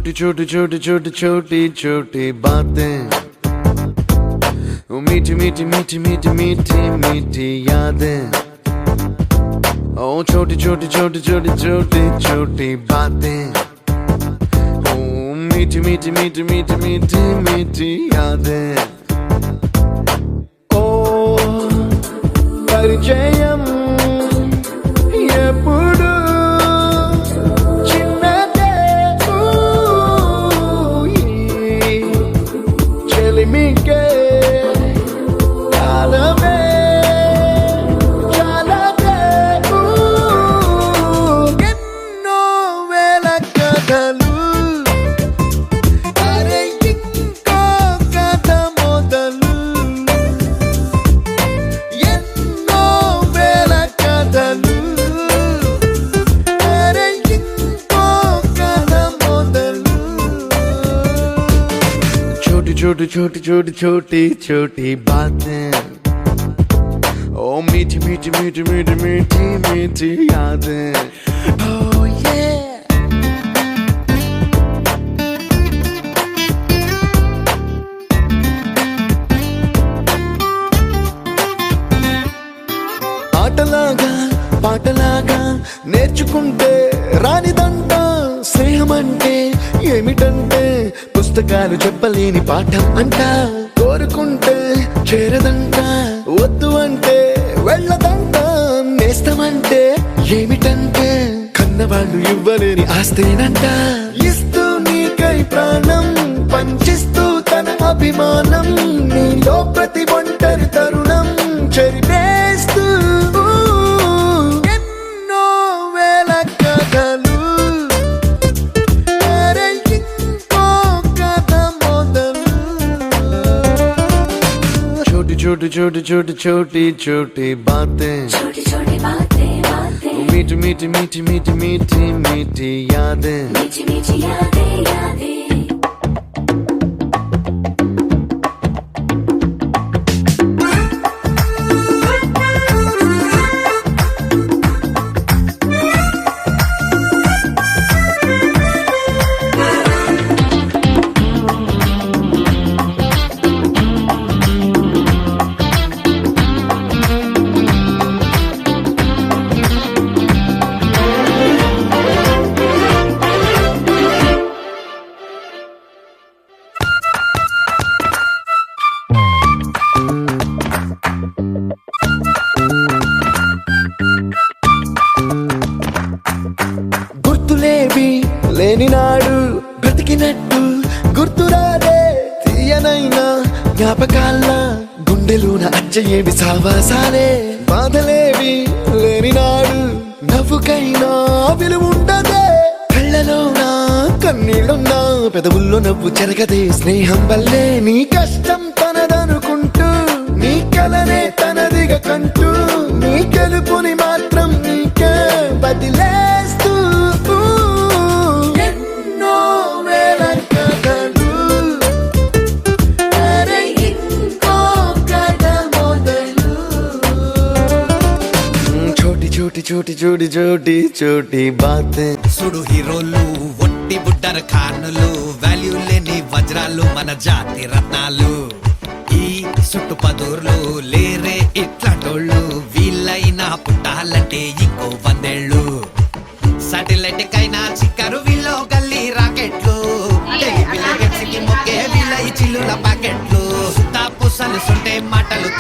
छोटी छोटी छोटी छोटी छोटी छोटी बातें, वो मीठी मीठी मीठी मीठी मीठी मीठी यादें। ओ छोटी छोटी छोटी छोटी छोटी छोटी बातें, ओ मीठी मीठी मीठी मीठी मीठी मीठी यादें। ओ परिचयम ఎప్పుడు చిన్నదే చెలిమికే కాలమే చాలదే ఎన్నో వేల కథలు అరే ఇంకో కథ మొదలు ఎన్నో వేల కథలు छोटी छोटी छोटी छोटी छोटी बातें, ओ मीठी मीठी मीठी मीठी मीठी मीठी यादें। Oh yeah। ఆటలాగా పాటలాగా నేర్చుకుంటే రానిదంట స్నేహం అంటే ఏమిటంటే పుస్తకాలు చెప్పలేని పాఠం అంట కోరుకుంటే చేరదంట వద్దు అంటే వెళ్ళదంట నేస్తమంటే ఏమిటంటే కన్నవాళ్ళు ఇవ్వలేని ఆస్తేనంట ఇస్తూ నీకై ప్రాణం పంచిస్తూ తన అభిమానం నీలో ప్రతి ఒంటరి తరుణం చెరిపేస్తూ ఎన్నో వేల కథలు छोटी छोटी छोटी छोटी छोटी बातें, छोटी छोटी बातें बातें, मीठी मीठी मीठी मीठी मीठी मीठी यादें, मीठी मीठी यादें यादें। గుర్తులేవి లేని నాడు బ్రతికినట్టు గుర్తురాదే తీయనైనా జ్ఞాపకాల గుండెలోన అచ్చయేవి సావాసాలే బాధలేవి లేని నాడు నవ్వుకైనా విలువుండదే కళ్ళలోన కన్నీళ్ళున్నా పెదవుల్లో నవ్వు చెరగదే స్నేహం వల్లే నీ కష్టం తనదనుకుంటూ నీ కలనే తనదిగా కంటూ నీ గెలుపుని మాత్రం నీకే బదిలేస్తూ ఎన్నో వేల కథలు అరే ఇంకో కథ మొదలు छोटी छोटी छोटी छोटी छोटी छोटी बातें। సుడు హీరోలు ఒట్టి బుడ్డర్ ఖానులు వాల్యూ లేని వజ్రాలు మన జాతి రత్నాలు ఈ సుట్టు పదూర్లు లేరే ఇట్లాటోళ్ళు వీళ్ళైనా పుట్టాలంటే ఇంకో 100 ఏళ్ళు సాటిలైట్ కైనా చిక్కరు వీళ్ళు గల్లీ రాకెట్లు మొక్కే వీళ్ళ చిల్లుల ప్యాకెట్లు తాపు సలుసుంటే మాటలు